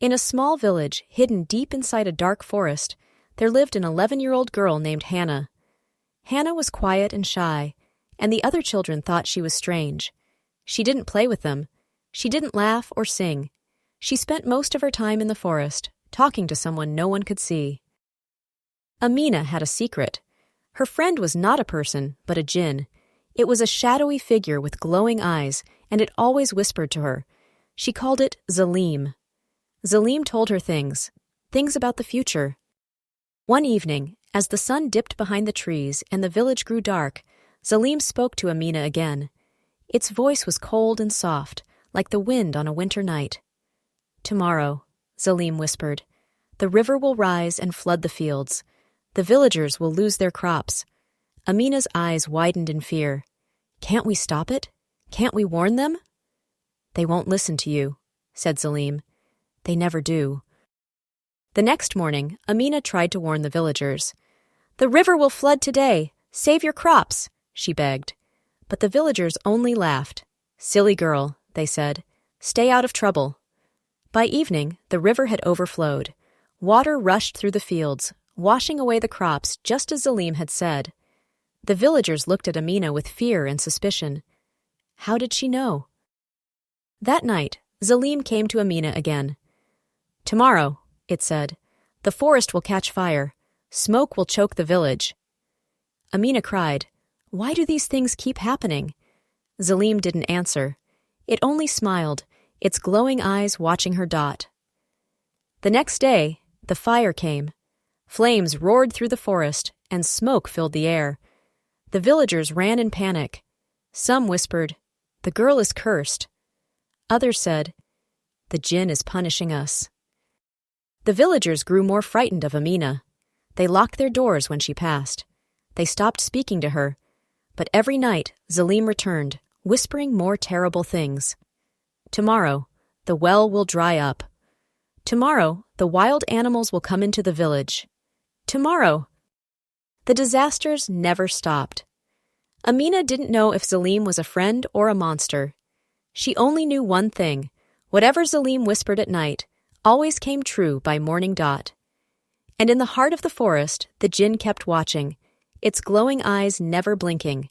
In a small village hidden deep inside a dark forest, there lived an 11-year-old girl named Hannah. Hannah was quiet and shy, and the other children thought she was strange. She didn't play with them. She didn't laugh or sing. She spent most of her time in the forest, talking to someone no one could see. Amina had a secret. Her friend was not a person, but a jinn. It was a shadowy figure with glowing eyes, and it always whispered to her. She called it Zalim. Zalim told her things about the future. One evening, as the sun dipped behind the trees and the village grew dark, Zalim spoke to Amina again. Its voice was cold and soft, like the wind on a winter night. "Tomorrow," Zalim whispered, "the river will rise and flood the fields. The villagers will lose their crops." Amina's eyes widened in fear. "Can't we stop it? Can't we warn them?" "They won't listen to you," said Zalim. "They never do." The next morning, Amina tried to warn the villagers. "The river will flood today. Save your crops," she begged. But the villagers only laughed. "Silly girl," they said. "Stay out of trouble." By evening, the river had overflowed. Water rushed through the fields, washing away the crops just as Zalim had said. The villagers looked at Amina with fear and suspicion. How did she know? That night, Zalim came to Amina again. "Tomorrow," it said, "the forest will catch fire. Smoke will choke the village." Amina cried, "Why do these things keep happening?" Zalim didn't answer. It only smiled, its glowing eyes watching her dot. The next day, the fire came. Flames roared through the forest, and smoke filled the air. The villagers ran in panic. Some whispered, "The girl is cursed." Others said, "The jinn is punishing us." The villagers grew more frightened of Amina. They locked their doors when she passed. They stopped speaking to her. But every night, Zalim returned, whispering more terrible things. "Tomorrow, the well will dry up. Tomorrow, the wild animals will come into the village. Tomorrow." The disasters never stopped. Amina didn't know if Zalim was a friend or a monster. She only knew one thing. Whatever Zalim whispered at night always came true by morning dot. And in the heart of the forest, the jinn kept watching, its glowing eyes never blinking,